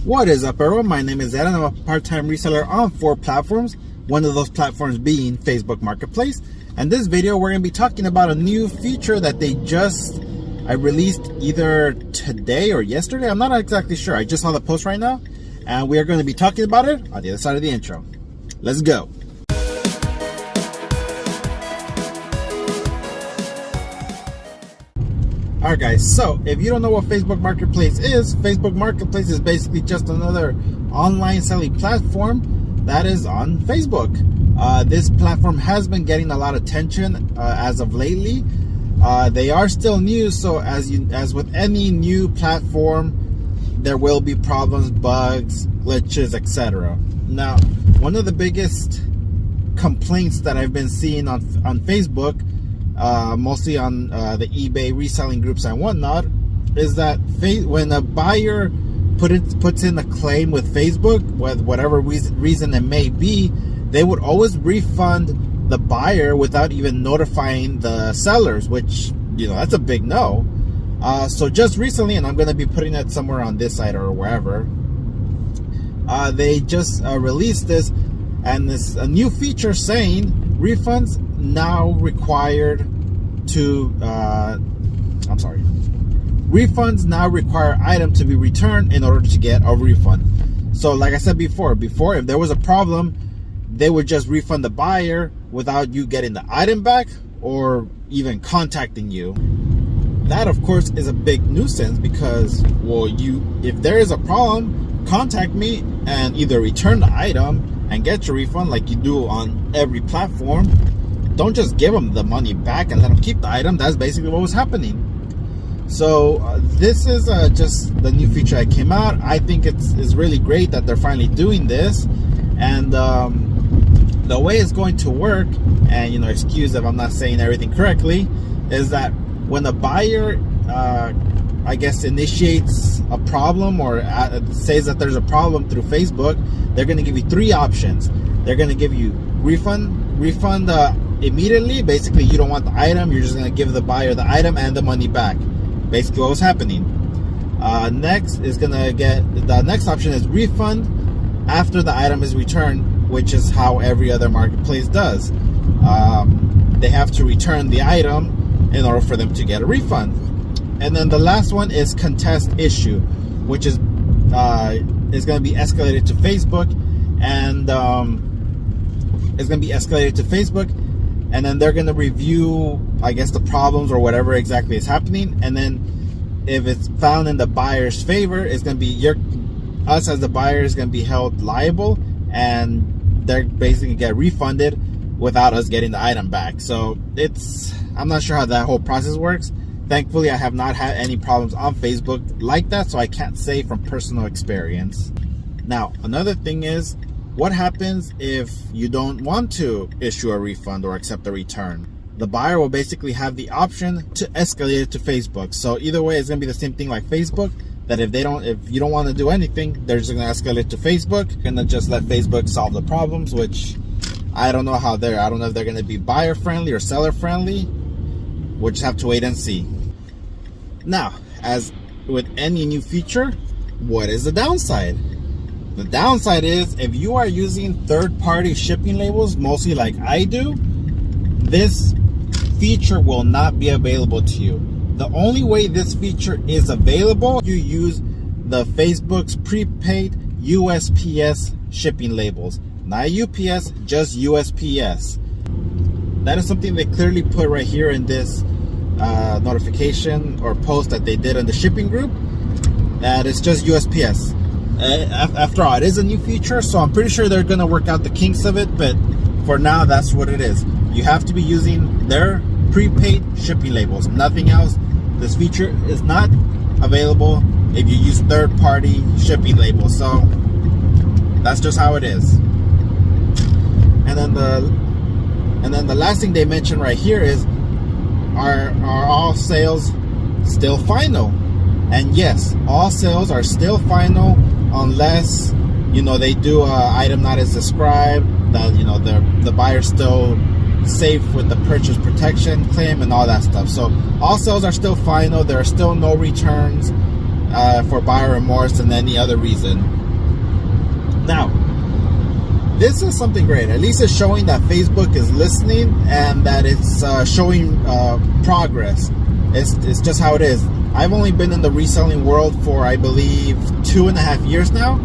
What is up, everyone? My name is Ed and I'm a part-time reseller on 4 platforms, one of those platforms being Facebook Marketplace. And this video, we're going to be talking about a new feature that I released either today or yesterday. I'm not exactly sure. I just saw the post right now, and we are going to be talking about it on the other side of the intro. Let's go. Alright guys, so if you don't know what Facebook Marketplace is basically just another online selling platform that is on Facebook. This platform has been getting a lot of attention as of lately. They are still new, so as with any new platform, there will be problems, bugs, glitches, etc. Now, one of the biggest complaints that I've been seeing on Facebook, mostly on the eBay reselling groups and whatnot, is that when a buyer puts in a claim with Facebook, with whatever reason it may be, they would always refund the buyer without even notifying the sellers, which, you know, that's a big no. So just recently, and I'm going to be putting it somewhere on this site or wherever, they just released this, and this a new feature saying refunds now required to refunds now require item to be returned in order to get a refund. So like I said before if there was a problem, they would just refund the buyer without you getting the item back or even contacting you. That of course is a big nuisance because, well, if there is a problem, contact me and either return the item and get your refund like you do on every platform. Don't just give them the money back and let them keep the item. That's basically what was happening. So this is just the new feature that came out. I think it's really great that they're finally doing this. And the way it's going to work, and you know, excuse if I'm not saying everything correctly, is that when a buyer I guess initiates a problem or says that there's a problem through Facebook, they're going to give you 3 options. They're going to give you refund immediately. Basically, you don't want the item, you're just going to give the buyer the item and the money back. Basically what was happening. Next the next option is refund after the item is returned, which is how every other marketplace does. They have to return the item in order for them to get a refund. And then the last one is contest issue, which is going to be escalated to Facebook, and and then they're going to review, I guess, the problems or whatever exactly is happening. And then if it's found in the buyer's favor, it's going to be us as the buyer is going to be held liable, and they're basically going to get refunded without us getting the item back. So I'm not sure how that whole process works. Thankfully, I have not had any problems on Facebook like that, so I can't say from personal experience. Now, another thing is, what happens if you don't want to issue a refund or accept a return? The buyer will basically have the option to escalate it to Facebook. So either way, it's going to be the same thing like Facebook, that if you don't want to do anything, they're just going to escalate it to Facebook, and then just let Facebook solve the problems, which I don't know I don't know if they're going to be buyer friendly or seller friendly. We'll just have to wait and see. Now, as with any new feature, what is the downside? The downside is if you are using third-party shipping labels, mostly like I do, this feature will not be available to you. The only way this feature is available, you use the Facebook's prepaid USPS shipping labels. Not UPS, just USPS. That is something they clearly put right here in this notification or post that they did on the shipping group, that it's just USPS. After all, it is a new feature, so I'm pretty sure they're going to work out the kinks of it, but for now, that's what it is. You have to be using their prepaid shipping labels, nothing else. This feature is not available if you use third-party shipping labels, so that's just how it is. And then the last thing they mentioned right here is, are all sales still final? And yes, all sales are still final unless, you know, they do a item not as described, that, you know, the buyer's still safe with the purchase protection claim and all that stuff. So all sales are still final. There are still no returns for buyer remorse and any other reason. Now, this is something great. At least it's showing that Facebook is listening and that it's showing progress. It's just how it is. I've only been in the reselling world for, I believe, 2.5 years now,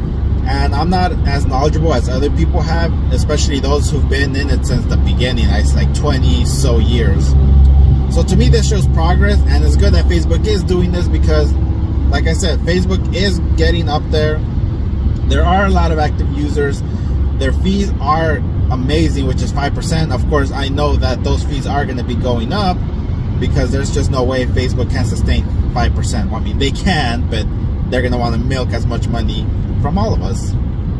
and I'm not as knowledgeable as other people have, especially those who've been in it since the beginning. It's like 20 so years. So to me, this shows progress, and it's good that Facebook is doing this because, like I said, Facebook is getting up there. There are a lot of active users. Their fees are amazing, which is 5%. Of course, I know that those fees are going to be going up because there's just no way Facebook can sustain 5%. I mean, they can, but they're going to want to milk as much money from all of us,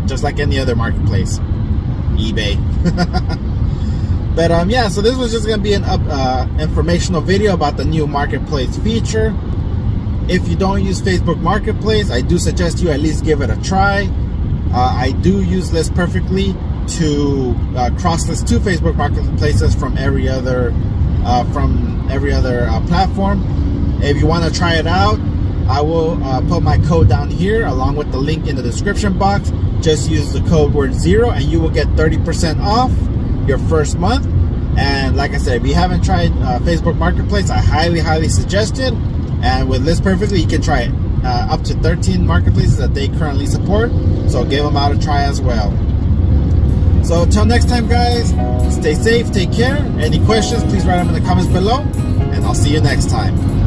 just like any other marketplace, eBay. But yeah, so this was just going to be an informational video about the new marketplace feature. If you don't use Facebook Marketplace, I do suggest you at least give it a try. I do use List Perfectly to cross-list to Facebook Marketplaces from every other platform. If you want to try it out, I will put my code down here along with the link in the description box. Just use the code word 0 and you will get 30% off your first month. And like I said, if you haven't tried Facebook Marketplace, I highly suggest it. And with List Perfectly, you can try it. Up to 13 marketplaces that they currently support, so give them out a try as well. So until next time, guys, stay safe, take care. Any questions, please write them in the comments below, and I'll see you next time.